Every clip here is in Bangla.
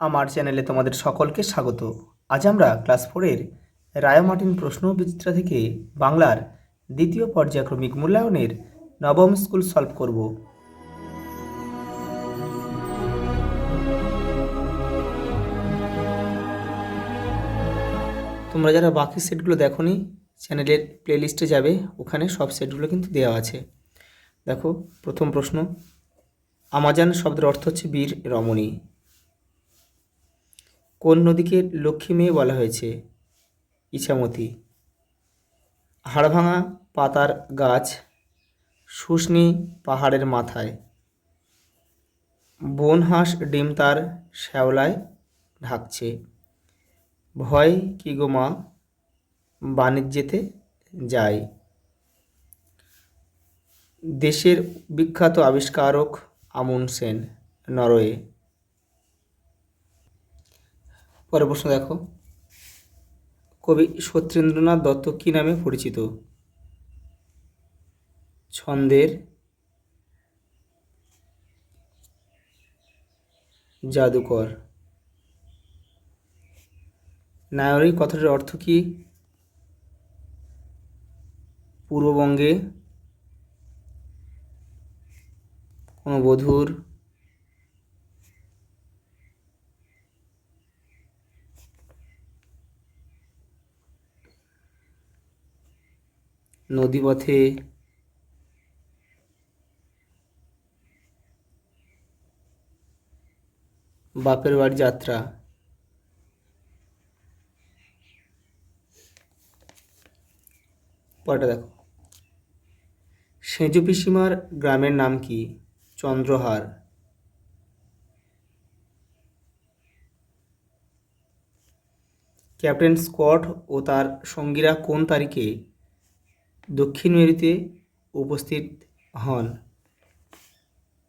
আমার চ্যানেলে তোমাদের সকলকে স্বাগত। আজ আমরা ক্লাস 4-এর রায় মার্টিন প্রশ্ন ও বিচিত্রা থেকে বাংলার দ্বিতীয় পর্যায়ক্রমিক মূল্যায়নের নবম স্কুল সলভ করব। তোমরা যারা বাকি সেটগুলো দেখোনি, চ্যানেলের প্লেলিস্টে যাবে, ওখানে সব সেটগুলো কিন্তু দেওয়া আছে। দেখো, প্রথম প্রশ্ন, আমাজন শব্দের অর্থ হচ্ছে বীর রমণী। কোন নদীকে লক্ষ্মী মেয়ে বলা হয়েছে? ইছামতি। হাড়ভাঙা পাতার গাছ, শুষ্নী পাহাড়ের মাথায়। বনহাঁস ডিম তার শ্যাওলায় ঢাকছে। ভয় কি গো মা, বাণিজ্যেতে যায়। দেশের বিখ্যাত আবিষ্কারক আমুনসেন, নরওয়ে। পরের প্রশ্ন দেখো, কবি সত্যেন্দ্রনাথ দত্ত কী নামে পরিচিত? ছন্দের জাদুকর। নায়রি কথাটির অর্থ কী? পূর্ববঙ্গে কোনো বধূর নদীপথে বাপের বাড়ি যাত্রা। পরেরটা দেখো, সেঁজু পিসিমার গ্রামের নাম কি? চন্দ্রহার। ক্যাপ্টেন স্কট ও তার সঙ্গীরা কোন তারিখে দক্ষিণ মেরুতে উপস্থিত হন?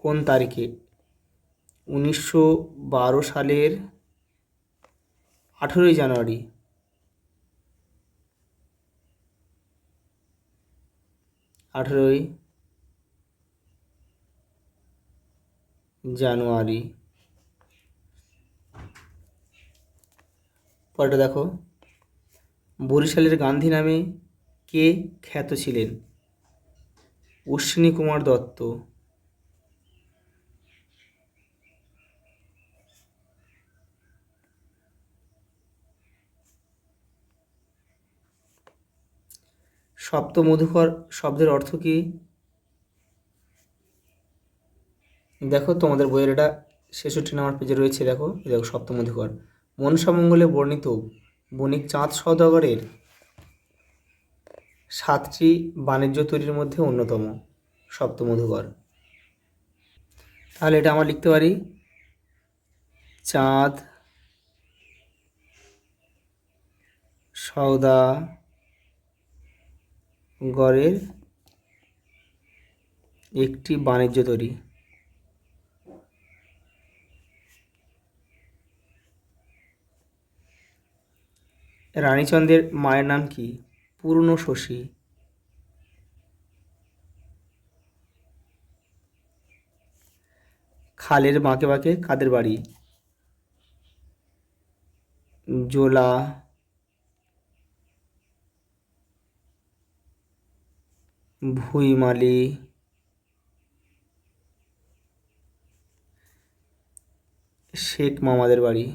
কোন তারিখে? 1912 সালের 18 জানুয়ারি। পরেরটা দেখো, বরিশালের গান্ধী নামে কে খ্যাত ছিলেন? অশ্বিনী কুমার দত্ত। সপ্তমধুকর শব্দের অর্থ কী? দেখো, তোমাদের বইয়ের এটা 66 নম্বর পেজে রয়েছে। দেখো দেখো, সপ্তমধুকর মনসামঙ্গলে বর্ণিত বণিক চাঁদ সওদাগরের 7টি বাণিজ্য তৈরির মধ্যে অন্যতম সপ্তমধুকর। তাহলে এটা আমরা লিখতে পারি, চাঁদ সওদাগরের একটি বাণিজ্য তৈরি। রানীচন্দ্রের মায়ের নাম কি? পূর্ণশশী। খালের বাঁকে বাঁকে কাদের বাড়ি? জোলা। ভুইমালি। শেখ মামাদের বাড়ি।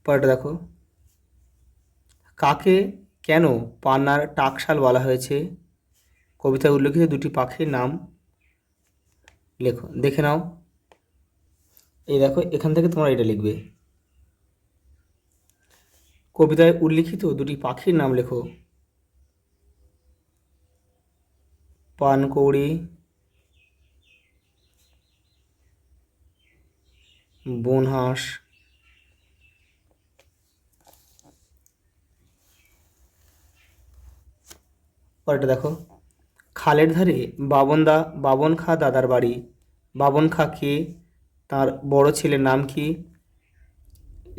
পরেরটা দেখো, কাকে কেন পান্নার টাকশাল বলা হয়েছে? কবিতায় উল্লেখিত দুটি পাখির নাম লেখো। দেখে নাও, এই দেখো, এখান থেকে তোমরা এটা লিখবে। কবিতায় উল্লিখিত দুটি পাখির নাম লেখো। পানকৌড়ি, বনহাঁস। পরেরটা দেখো, খালের ধারে বাবন খা দাদার বাড়ি। বাবন খা কে? তার বড় ছেলের নাম কি?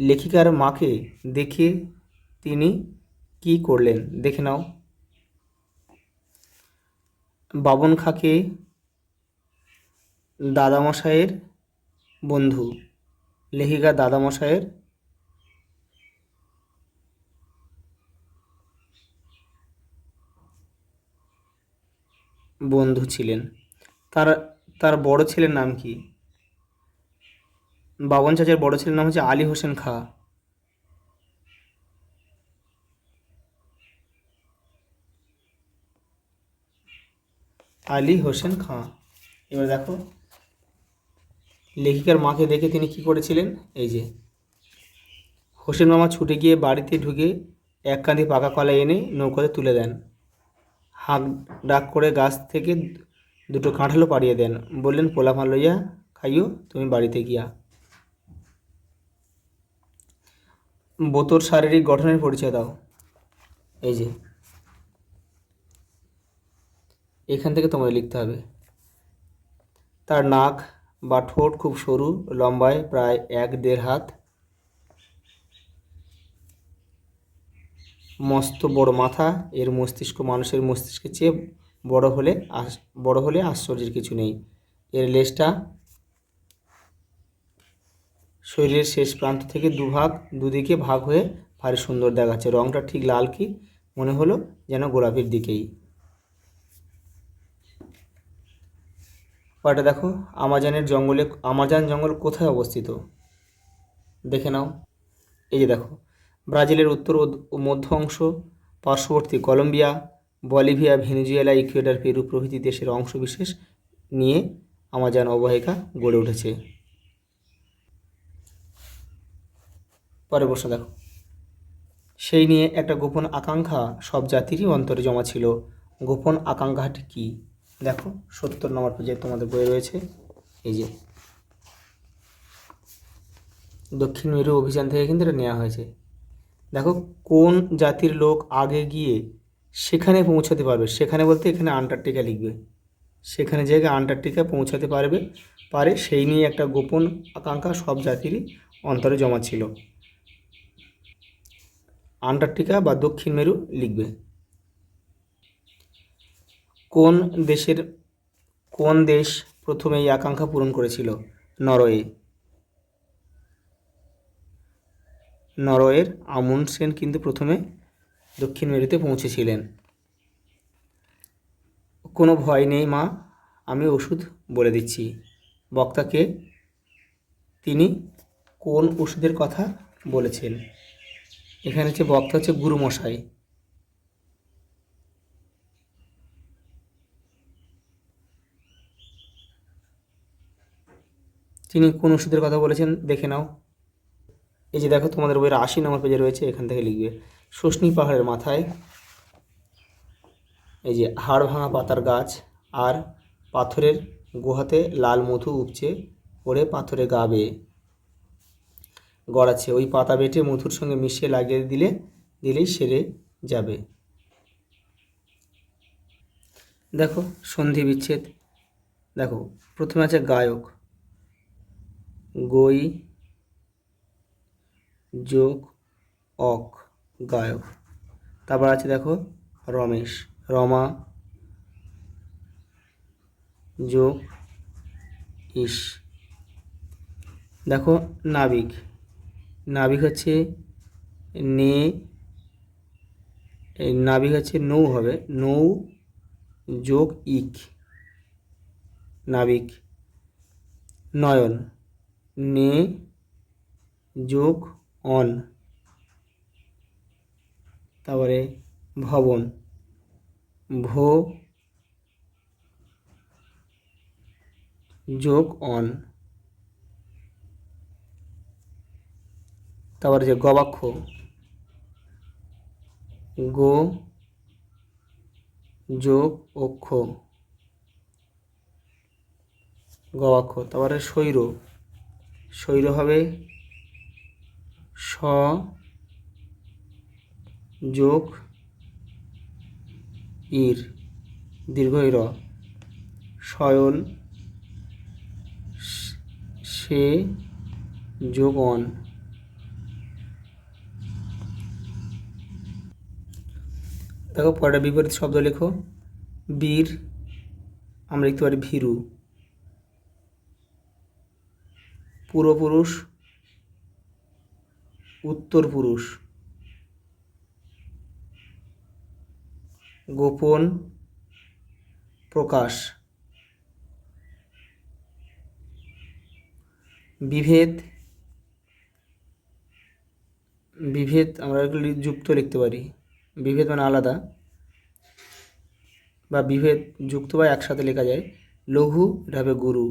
লেখিকার মাকে দেখে তিনি কি করলেন? দেখে নাও। বাবন খাঁকে দাদামশাইয়ের বন্ধু, লেখিকা দাদামশাইয়ের বন্ধু ছিলেন। তার তার বড় ছেলের নাম কি? বাবন চাচার বড় ছেলের নাম হচ্ছে আলী হোসেন খাঁ। আলী হোসেন খাঁ। এবার দেখো, লেখিকার মাকে দেখে তিনি কি করেছিলেন? এই যে, হোসেন মামা ছুটে গিয়ে বাড়িতে ঢুকে এক কাঁদি পাকা কলা এনে নৌকাতে তুলে দেন। হাঁক ডাক করে গাছ থেকে দুটো কাঁঠালও পাড়িয়ে দেন। বললেন, পোলাপান লইয়া খাইও তুমি বাড়িতে গিয়া। বোতোর শারীরিক গঠনের পরিচয় দাও। এই যে, এখান থেকে তোমায় লিখতে হবে। তার নাক বা ঠোঁট খুব সরু, লম্বায় প্রায় 1-1.5 হাত, মস্ত বড় মাথা। এর মস্তিষ্ক মানুষের মস্তিষ্কের চেয়ে বড় হলে আশ্চর্যের কিছু নেই। এর লেজটা শরীরের শেষ প্রান্ত থেকে দুদিকে ভাগ হয়ে ভারী সুন্দর দেখাচ্ছে। রঙটা ঠিক লাল, কি মনে হলো যেন গোলাপির দিকেই। পরেরটা দেখো, আমাজন জঙ্গল কোথায় অবস্থিত? দেখে নাও। এই যে দেখো, ব্রাজিলের উত্তর ও মধ্য অংশ, পার্শ্ববর্তী Colombia, Bolivia, Venezuela, Ecuador, Peru প্রভৃতি দেশের অংশবিশেষ নিয়ে আমাজন অববাহিকা গড়ে উঠেছে। পরের প্রশ্ন দেখো, সেই নিয়ে একটা গোপন আকাঙ্ক্ষা সব জাতিরই অন্তরে জমা ছিল। গোপন আকাঙ্ক্ষাটি কি? দেখো, 70 নম্বর পেজে তোমাদের বই রয়েছে। এই যে, দক্ষিণ মেরু অভিযান থেকে কিন্তু এটা নেওয়া হয়েছে। দেখো, কোন জাতির লোক আগে গিয়ে সেখানে পৌঁছাতে পারবে? সেখানে বলতে এখানে আন্টার্কটিকা লিখবে। সেখানে জায়গায় আন্টার্কটিকা পৌঁছাতে পারে সেই নিয়ে একটা গোপন আকাঙ্ক্ষা সব জাতিরই অন্তরে জমা ছিল। আন্টার্কটিকা বা দক্ষিণ মেরু লিখবে। কোন দেশ প্রথমে এই আকাঙ্ক্ষা পূরণ করেছিল? নরওয়ের আমুন্ডসেন কিন্তু প্রথমে দক্ষিণ মেরুতে পৌঁছেছিলেন। কোনো ভয় নেই মা, আমি ওষুধ বলে দিচ্ছি। বক্তাকে তিনি কোন ওষুধের কথা বলেছেন? এখানে হচ্ছে বক্তা হচ্ছে গুরুমশাই। তিনি কোন ওষুধের কথা বলেছেন দেখে নাও। এই যে দেখো, তোমাদের বইয়ের 80 নম্বর পেজে রয়েছে, এখান থেকে লিখবে। শোষণী পাহাড়ের মাথায় এই যে হাড় ভাঙা পাতার গাছ আর পাথরের গুহাতে লাল মধু উপচে পড়ে পাথরে গা বেয়ে গড়াচ্ছে। ওই পাতা বেটে মধুর সঙ্গে মিশিয়ে লাগিয়ে দিলেই সেরে যাবে। দেখো, সন্ধি বিচ্ছেদ। দেখো, প্রথমে আছে গায়ক, গই যোগ অক, গায়ক। তারপর আছে দেখো রমেশ, রমা যোগ ইস। দেখো নাবিক, নাবিক হচ্ছে নৌ হবে, নৌ যোগ ইক, নাবিক। নয়ন, নে যোগ অন। তারপরে ভবন, ভো যোগ অন। তারপরে যে গবাক্ষ, গো যোগ অক্ষ, গবাক্ষ। তারপরে শৈর হবে স যোগ ইর, দীর্ঘ ই র। শয়ন, ফে যোগ অন। দেখো পরের বিপরীত শব্দ লেখো। বীর আমরা লিখতে পারি ভীরু। পূর্বপুরুষ উত্তর পুরুষ। গোপন প্রকাশ। বিভেদ বিভেদ আমরা যুক্ত লিখতে পারি। বিভেদ মানে আলাদা, বা বিভেদ যুক্ত বা একসাথে লেখা যায়। লঘু এটা হবে গুরু।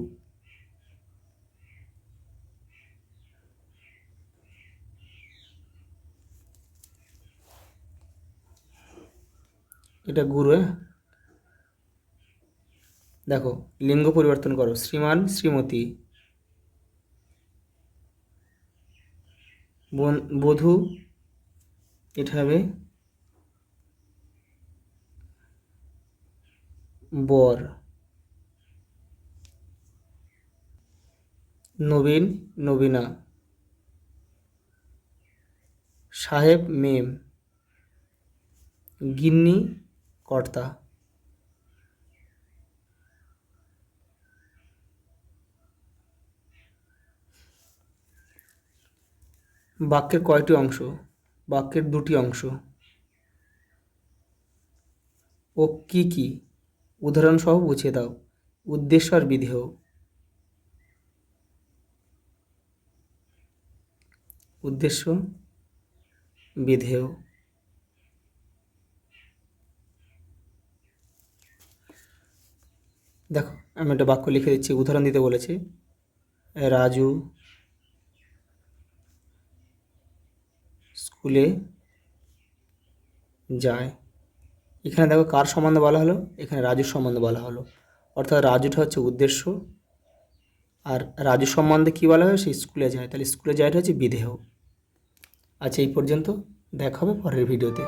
এটা গুরু। দেখো লিঙ্গ পরিবর্তন করো। শ্রীমান শ্রীমতী। বধূ এটা হবে বর। নবীন নবীনা। সাহেব মেম। গিন্নি কর্তা। বাক্যের কয়টি অংশ? বাক্যের দুটি অংশ। ও কি কি উদাহরণসহ বুঝিয়ে দাও। উদ্দেশ্য আর বিধেয়। উদ্দেশ্য বিধেয়। দেখো আমি একটা বাক্য লিখে দিচ্ছি, উদাহরণ দিতে বলেছে। রাজু স্কুলে যায়। এখানে দেখো কার সম্বন্ধে বলা হলো? এখানে রাজুর সম্বন্ধে বলা হলো, অর্থাৎ রাজুটা হচ্ছে উদ্দেশ্য, আর রাজু সম্বন্ধে কী বলা হয়? সে স্কুলে যায়, তাহলে স্কুলে যায়টা হচ্ছে বিধেয়। আচ্ছা এই পর্যন্ত, দেখা হবে পরের ভিডিওতে।